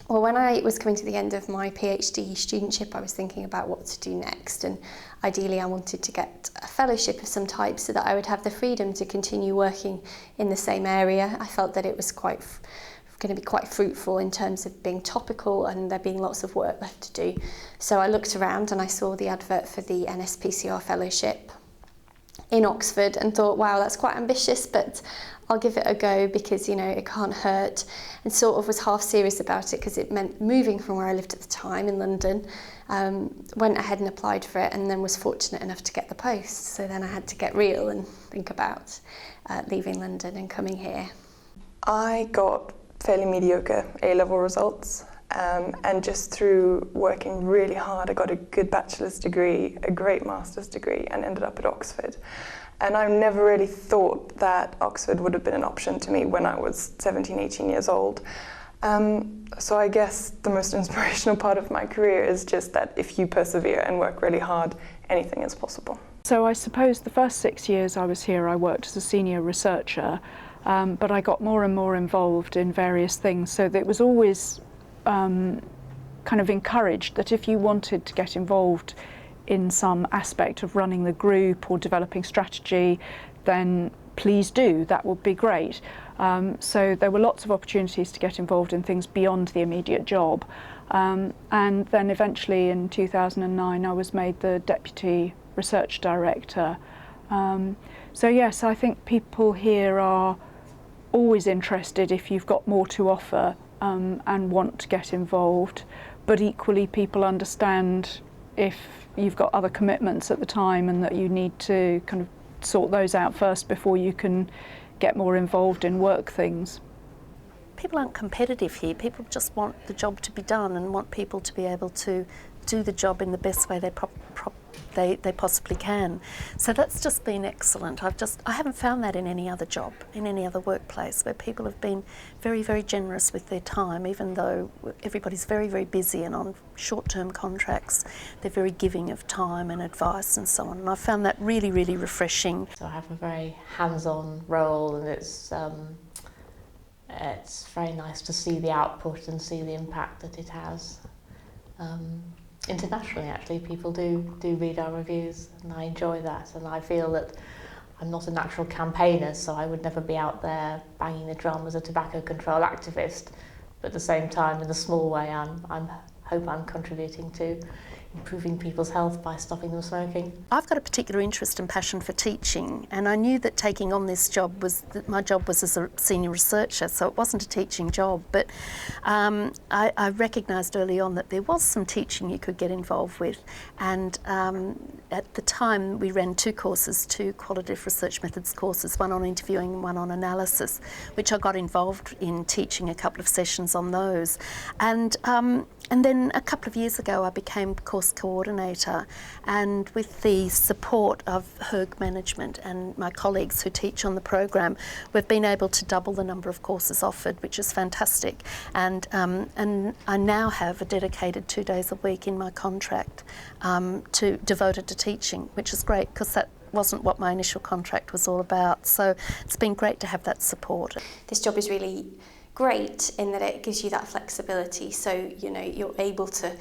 Well, when I was coming to the end of my PhD studentship, I was thinking about what to do next, and ideally I wanted to get a fellowship of some type so that I would have the freedom to continue working in the same area. I felt that it was going to be quite fruitful in terms of being topical and there being lots of work left to do. So I looked around and I saw the advert for the NSPCR fellowship in Oxford and thought, wow, that's quite ambitious, but I'll give it a go because, you know, it can't hurt, and sort of was half serious about it because it meant moving from where I lived at the time in London. Went ahead and applied for it and then was fortunate enough to get the post. So then I had to get real and think about leaving London and coming here. I got fairly mediocre A-level results, and just through working really hard I got a good bachelor's degree, a great master's degree, and ended up at Oxford. And I never really thought that Oxford would have been an option to me when I was 17, 18 years old. So I guess the most inspirational part of my career is just that if you persevere and work really hard, anything is possible. So I suppose the first 6 years I was here I worked as a senior researcher, but I got more and more involved in various things, so that it was always kind of encouraged that if you wanted to get involved in some aspect of running the group or developing strategy, then please do, that would be great. So there were lots of opportunities to get involved in things beyond the immediate job. And then eventually in 2009 I was made the Deputy Research Director. So yes, I think people here are always interested if you've got more to offer and want to get involved, but equally people understand if you've got other commitments at the time and that you need to kind of sort those out first before you can get more involved in work things. People aren't competitive here. People just want the job to be done and want people to be able to do the job in the best way they possibly can. So that's just been excellent. I haven't found that in any other job, in any other workplace, where people have been very, very generous with their time, even though everybody's very, very busy and on short-term contracts. They're very giving of time and advice and so on. And I found that really, really refreshing. So I have a very hands-on role, and it's very nice to see the output and see the impact that it has. Internationally, actually, people do read our reviews, and I enjoy that, and I feel that I'm not a natural campaigner, so I would never be out there banging the drum as a tobacco control activist, but at the same time, in a small way, I hope I'm contributing to improving people's health by stopping them smoking. I've got a particular interest and passion for teaching, and I knew that taking on this job my job was as a senior researcher, so it wasn't a teaching job, but I recognised early on that there was some teaching you could get involved with, and at the time we ran two qualitative research methods courses, one on interviewing and one on analysis, which I got involved in teaching a couple of sessions on those. And then a couple of years ago I became course coordinator, and with the support of HERG Management and my colleagues who teach on the program, we've been able to double the number of courses offered, which is fantastic. And I now have a dedicated 2 days a week in my contract devoted to teaching, which is great because that wasn't what my initial contract was all about. So it's been great to have that support. This job is really great in that it gives you that flexibility, so you know you're able to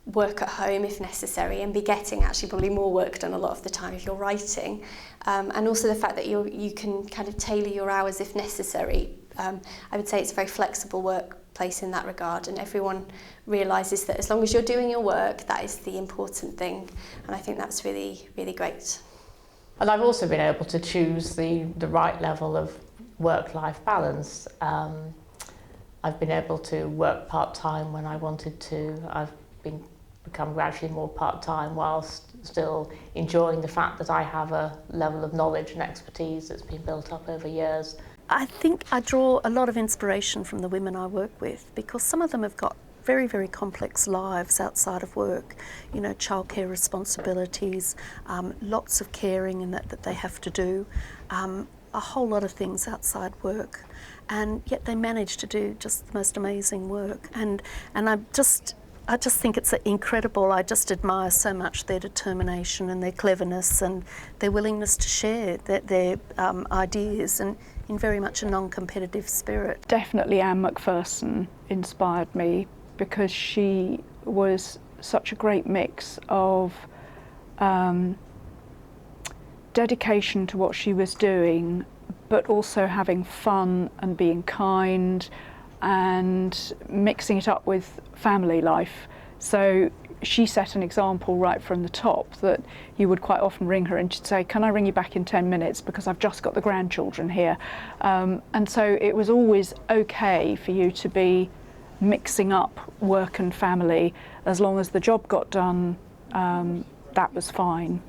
work at home if necessary and be getting actually probably more work done a lot of the time if you're writing, and also the fact that you can kind of tailor your hours if necessary. I would say it's a very flexible workplace in that regard, and everyone realises that as long as you're doing your work, that is the important thing, and I think that's really, really great. And I've also been able to choose the right level of work-life balance. I've been able to work part-time when I wanted to. I've become gradually more part-time whilst still enjoying the fact that I have a level of knowledge and expertise that's been built up over years. I think I draw a lot of inspiration from the women I work with, because some of them have got very, very complex lives outside of work, you know, childcare responsibilities, lots of caring and that they have to do, a whole lot of things outside work, and yet they manage to do just the most amazing work. And I just think it's incredible. I just admire so much their determination and their cleverness and their willingness to share their ideas, and in very much a non-competitive spirit. Definitely Anne Macpherson inspired me, because she was such a great mix of dedication to what she was doing, but also having fun and being kind and mixing it up with family life. So she set an example right from the top, that you would quite often ring her and she'd say, "Can I ring you back in 10 minutes because I've just got the grandchildren here?" And so it was always okay for you to be mixing up work and family. As long as the job got done, that was fine.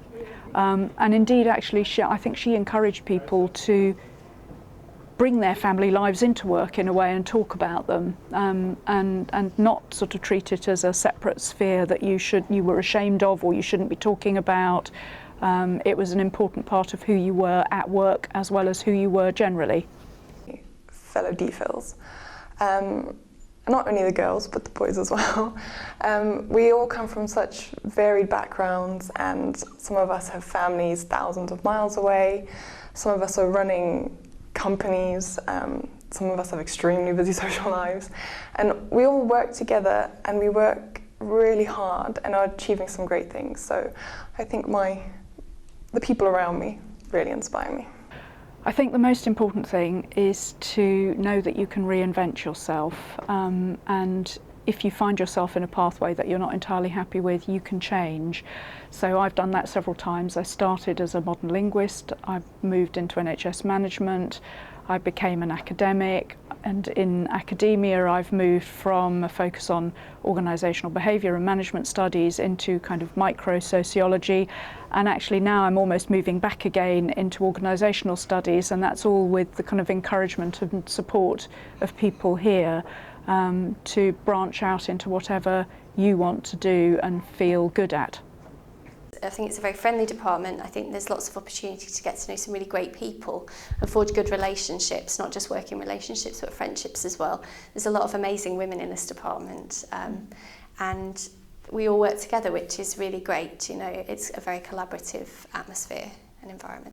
And indeed, actually, I think she encouraged people to bring their family lives into work in a way and talk about them, and not sort of treat it as a separate sphere that you were ashamed of or you shouldn't be talking about. It was an important part of who you were at work as well as who you were generally. Fellow DPhils, not only the girls but the boys as well. We all come from such varied backgrounds, and some of us have families thousands of miles away. Some of us are running companies, some of us have extremely busy social lives, and we all work together and we work really hard and are achieving some great things. So I think the people around me really inspire me. I think the most important thing is to know that you can reinvent yourself, and if you find yourself in a pathway that you're not entirely happy with, you can change. So I've done that several times. I started as a modern linguist, I moved into NHS management, I became an academic, and in academia I've moved from a focus on organisational behaviour and management studies into kind of micro-sociology, and actually now I'm almost moving back again into organisational studies, and that's all with the kind of encouragement and support of people here to branch out into whatever you want to do and feel good at. I think it's a very friendly department. I think there's lots of opportunity to get to know some really great people and forge good relationships, not just working relationships but friendships as well. There's a lot of amazing women in this department, and we all work together, which is really great. You know, it's a very collaborative atmosphere and environment.